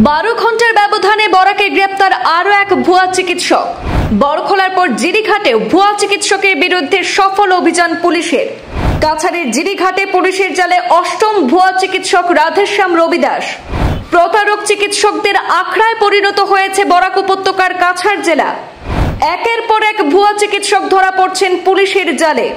12 ঘন্টার ব্যবধানে বরাকে গ্রেপ্তার আরো এক ভুয়া চিকিৎসক। বড়খোলার পর জিরিঘাটে ভুয়া চিকিৎসকের বিরুদ্ধে সফল অভিযান পুলিশের। কাছাড়ের জিরিঘাটে পুলিশের জালে অষ্টম ভুয়া চিকিৎসক রাধেশ্যাম রবি দাস। প্রতারক চিকিৎসকদের আখড়ায় পরিণত হয়েছে বরাক উপত্যকার কাছাড় জেলা। একের পর এক ভুয়া চিকিৎসক ধরা পড়ছেন পুলিশের জালে।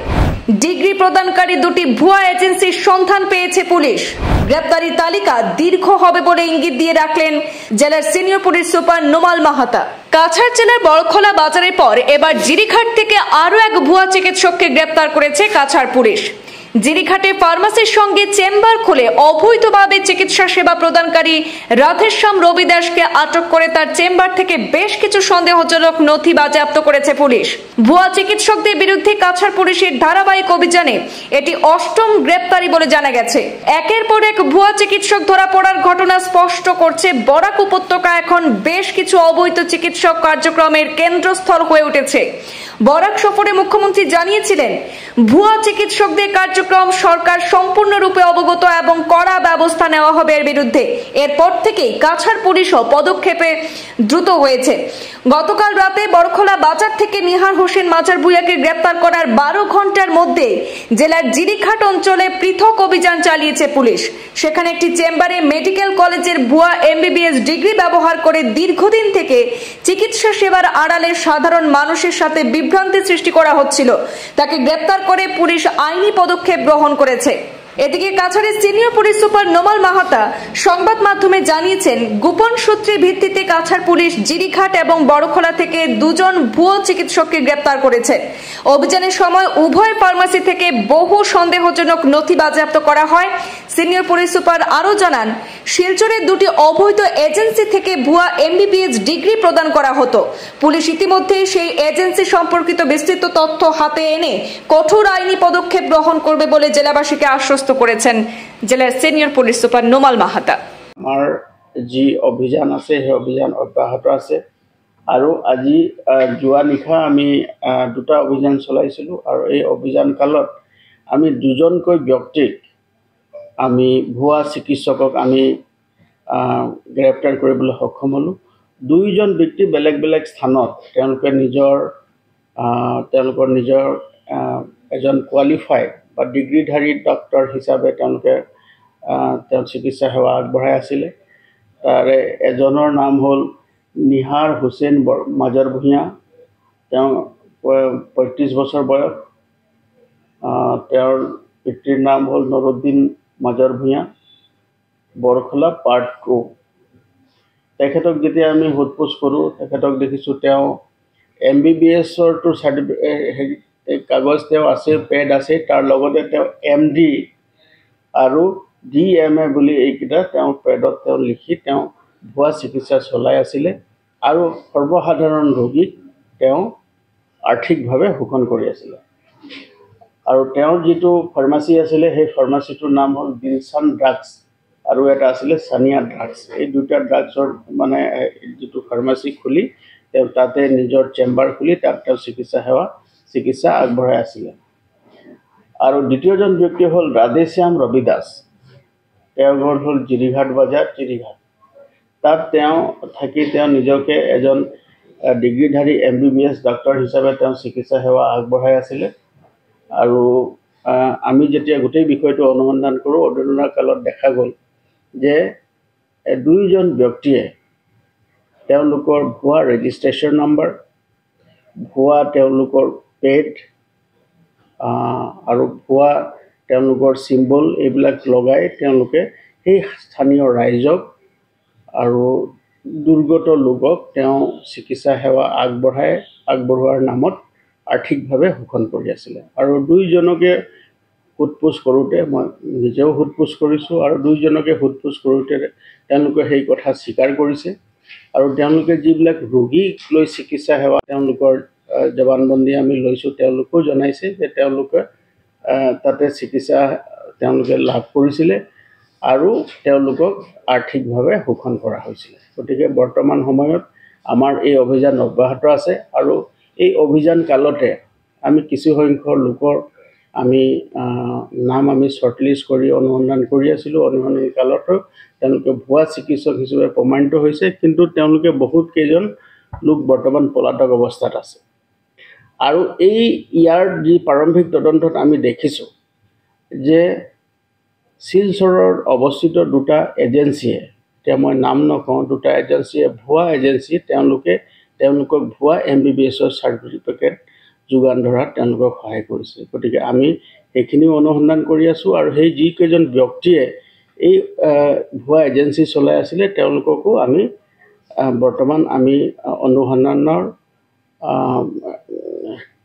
ডিগ্রি প্রদানকারী দুটি ভুয়া এজেন্সির সন্ধান পেয়েছে পুলিশ। গ্রেপ্তারি তালিকা দীর্ঘ হবে বলে ইঙ্গিত দিয়ে রাখলেন জেলার senior police super Numal Mahatta. Cachar জেলার বড়খোলা বাজারের পর এবার জিরিঘাট থেকে আরো এক ভুয়া চিকিৎসককে গ্রেপ্তার করেছে কাছাড় পুলিশ। জিরিঘাটে ফার্মাসির সঙ্গে চেম্বার খুলে অবৈধভাবে চিকিৎসা সেবা প্রদানকারী রাধেশ্যাম রবি দাসকে আটক করে তার চেম্বার থেকে বেশ কিছু সন্দেহজনক নথি বাজেয়াপ্ত করেছে পুলিশ। ভুয়া চিকিৎসকদের বিরুদ্ধে কাছাড় পুলিশের ধারাবাহিক অভিযানে এটি অষ্টম গ্রেপ্তারি বলে জানা গেছে। একের পর এক ভুয়া চিকিৎসক ধরা পড়ার ঘটনা স্পষ্ট করছে বরাক উপত্যকা এখন বেশ কিছু অবৈধ চিকিৎসক কার্যক্রমের কেন্দ্রস্থল হয়ে উঠেছে। বরাক সফরে মুখ্যমন্ত্রী জানিয়েছিলেন, ভুয়া চিকিৎসকদের কার্যক্রম সরকার সম্পূর্ণরূপে অবগত এবং কড়া ব্যবস্থা নেওয়া হবে এর বিরুদ্ধে। এরপর থেকেই কাছাড় পুলিশও পদক্ষেপে দ্রুত হয়েছে। গতকাল রাতে বড়খোলা বাজার থেকে নিহার হোসেন মাজার ভুঁইয়াকে গ্রেপ্তার করার 12 ঘন্টার মধ্যে জেলার জিরিঘাট অঞ্চলে পৃথক অভিযান চালিয়েছে পুলিশ। সেখানে একটি চেম্বারে মেডিকেল কলেজের ভুয়া MBBS ডিগ্রি ব্যবহার করে দীর্ঘদিন থেকে চিকিৎসা সেবার আড়ালে সাধারণ মানুষের সাথে বিভ্রান্তি সৃষ্টি করা হচ্ছিল। তাকে গ্রেপ্তার করে পুলিশ আইনি পদক্ষেপ গ্রহণ করেছে। এদিকে কাছাড়ের senior police super Numal Mahata সংবাদ মাধ্যমে জানিয়েছেন, গোপন সূত্রের ভিত্তিতে কাছাড় পুলিশ জিরিঘাট এবং বড়খোলা থেকে দুজন ভুয়া চিকিৎসককে গ্রেপ্তার করেছে। অভিযানের সময় উভয় ফার্মাসি থেকে বহু সন্দেহজনক নথি বাজেয়াপ্ত করা হয়। সিনিয়র পুলিশ সুপার আরও জানান, শিলচরের দুটি অবৈধ এজেন্সি থেকে ভুয়া MBBS ডিগ্রি প্রদান করা হতো। পুলিশ ইতিমধ্যেই সেই এজেন্সি সম্পর্কিত বিস্তৃত তথ্য হাতে এনে কঠোর আইনি পদক্ষেপ গ্রহণ করবে বলে জেলাবাসীকে আশ্বস্ত করেছেন জেলার senior police super Numal Mahata. আমাৰ যি অভিযান আছে সেই অভিযান অব্যাহত আছে আৰু আজি যোৱা নিশা আমি দুটা অভিযান চলাইছিলোঁ আৰু এই অভিযান কালত আমি দুজনকৈ ব্যক্তিক আমি ভুৱা চিকিৎসকক আমি গ্ৰেপ্তাৰ কৰিবলৈ সক্ষম হ'লোঁ। দুইজন ব্যক্তি বেলেগ বেলেগ স্থানত তেওঁলোকৰ নিজৰ এজন কোৱালিফাইড বা ডিগ্ৰীধাৰী ডক্টৰ হিচাপে তেওঁলোকে চিকিৎসা সেৱা আগবঢ়াই আছিলে। তাৰে এজনৰ নাম হ'ল নিহাৰ হোসেন মাজাৰ ভূঞা, তেওঁ 35 বছৰ বয়স। তেওঁৰ পিতৃৰ নাম হ'ল নুৰুদ্দিন মাজাৰ ভূঞা, বৰখোলা পাৰ্ট 2। তেখেতক যেতিয়া আমি সোধপোছ কৰোঁ, তেখেতক দেখিছোঁ তেওঁ MBBSৰটো কাগজ তেওঁ আছে, পেড আছে, তাৰ লগতে তেওঁ MD আৰু DMA বুলি এইকেইটা তেওঁ পেডত তেওঁ লিখি তেওঁ ভুৱা চিকিৎসা চলাই আছিলে আৰু সৰ্বসাধাৰণ ৰোগীক তেওঁ আৰ্থিকভাৱে শোষণ কৰি আছিলে। আৰু তেওঁৰ যিটো ফাৰ্মাচী আছিলে সেই ফাৰ্মাচীটোৰ নাম হ'ল দিলচান ড্ৰাগছ আৰু এটা আছিলে সানিয়া ড্ৰাগছ। এই দুটা ড্ৰাগছৰ মানে যিটো ফাৰ্মাচী খুলি তেওঁ তাতে নিজৰ চেম্বাৰ খুলি তাত তেওঁ চিকিৎসা আগবঢ়াই আছিলে। আৰু দ্বিতীয়জন ব্যক্তি হ'ল ৰাধেশ্যাম ৰবি দাস। তেওঁৰ ঘৰ হ'ল জিৰিঘাট বাজাৰ, জিৰিঘাট। তাত তেওঁ থাকি তেওঁ নিজকে এজন ডিগ্ৰীধাৰী MBBS ডক্টৰ হিচাপে তেওঁ চিকিৎসা সেৱা আগবঢ়াই আছিলে। আৰু আমি যেতিয়া গোটেই বিষয়টো অনুসন্ধান কৰোঁ, অনুসন্ধান কালত দেখা গ'ল যে দুইজন ব্যক্তিয়ে তেওঁলোকৰ ভুৱা ৰেজিষ্ট্ৰেশ্যন নম্বৰ, ভুৱা তেওঁলোকৰ পেড আৰু ভুৱা তেওঁলোকৰ চিম্বল এইবিলাক লগাই তেওঁলোকে সেই স্থানীয় ৰাইজক আৰু দুৰ্গত লোকক তেওঁ চিকিৎসা সেৱা আগবঢ়োৱাৰ নামত আৰ্থিকভাৱে শোষণ কৰি আছিলে। আৰু দুইজনকে সোধপোছ কৰোঁতে মই নিজেও সোধপোছ কৰিছোঁ আৰু দুইজনকে সোধপোছ কৰোঁতে তেওঁলোকে সেই কথা স্বীকাৰ কৰিছে। আৰু তেওঁলোকে যিবিলাক ৰোগীক লৈ চিকিৎসা সেৱা তেওঁলোকৰ জবানবন্দী আমি লৈছোঁ, তেওঁলোকেও জনাইছে যে তেওঁলোকে তাতে চিকিৎসা তেওঁলোকে লাভ কৰিছিলে আৰু তেওঁলোকক আৰ্থিকভাৱে শোষণ কৰা হৈছিলে। গতিকে বৰ্তমান সময়ত আমাৰ এই অভিযান অব্যাহত আছে আৰু এই অভিযান কালতে আমি কিছুসংখ্যক লোকৰ আমি নাম আমি শ্বৰ্টলিষ্ট কৰি অনুসন্ধান কৰি আছিলোঁ। অনুসন্ধান কালতো তেওঁলোকে ভুৱা চিকিৎসক হিচাপে প্ৰমাণিত হৈছে, কিন্তু তেওঁলোকে বহুত কেইজন লোক বৰ্তমান পলাতক অৱস্থাত আছে। আৰু ইয়াৰ যি প্ৰাৰম্ভিক তদন্তত আমি দেখিছোঁ যে শিলচৰত অৱস্থিত দুটা এজেঞ্চিয়ে, এতিয়া মই নাম নকওঁ, দুটা এজেঞ্চিয়ে ভুৱা এজেঞ্চি তেওঁলোকক ভুৱা MBBSৰ চাৰ্টিফিকেট যোগান ধৰাত তেওঁলোকক সহায় কৰিছে। গতিকে আমি সেইখিনিও অনুসন্ধান কৰি আছোঁ। আৰু সেই যিকেইজন ব্যক্তিয়ে এই ভুৱা এজেঞ্চি চলাই আছিলে তেওঁলোককো আমি বৰ্তমান আমি অনুসন্ধানৰ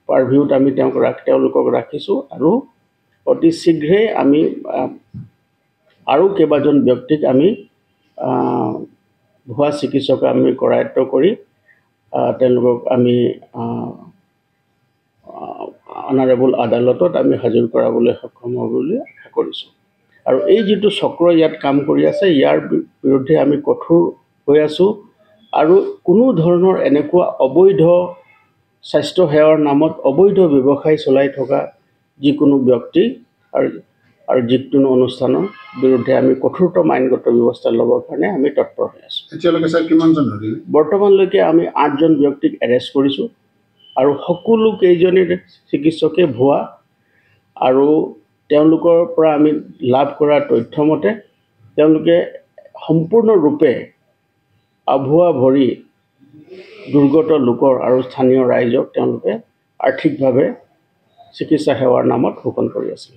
পাৰভিউত আমি তেওঁলোকক ৰাখিছোঁ। আৰু অতি শীঘ্ৰেই আমি আৰু কেইবাজন ব্যক্তিক আমি ভুৱা চিকিৎসক আমি কৰায়ত্ব কৰি তেওঁলোকক আমি অনাৰেবল আদালতত আমি হাজিৰ কৰাবলৈ সক্ষম হ'ব বুলি আশা কৰিছোঁ। আৰু এই যিটো চক্ৰ ইয়াত কাম কৰি আছে, ইয়াৰ বিৰুদ্ধে আমি কঠোৰ হৈ আছোঁ। আৰু কোনো ধৰণৰ এনেকুৱা অবৈধ স্বাস্থ্য সেৱাৰ নামত অবৈধ ব্যৱসায় চলাই থকা যিকোনো ব্যক্তি আৰু যিকোনো অনুষ্ঠানৰ বিৰুদ্ধে আমি কঠোৰতম আইনগত ব্যৱস্থা ল'বৰ কাৰণে আমি তৎপৰ হৈ আছোঁ। এতিয়ালৈকে ছাৰ কিমানজন ধৰিলে? বৰ্তমানলৈকে আমি 8জন ব্যক্তিক এৰেষ্ট কৰিছোঁ। আৰু সকলো কেইজনে চিকিৎসকে ভুৱা। আৰু তেওঁলোকৰ পৰা আমি লাভ কৰা তথ্য মতে তেওঁলোকে সম্পূৰ্ণৰূপে আভুৱা ভৰি দুৰ্গত লোকৰ আৰু স্থানীয় ৰাইজক তেওঁলোকে আৰ্থিকভাৱে চিকিৎসা সেৱাৰ নামত শোষণ কৰি আছিল।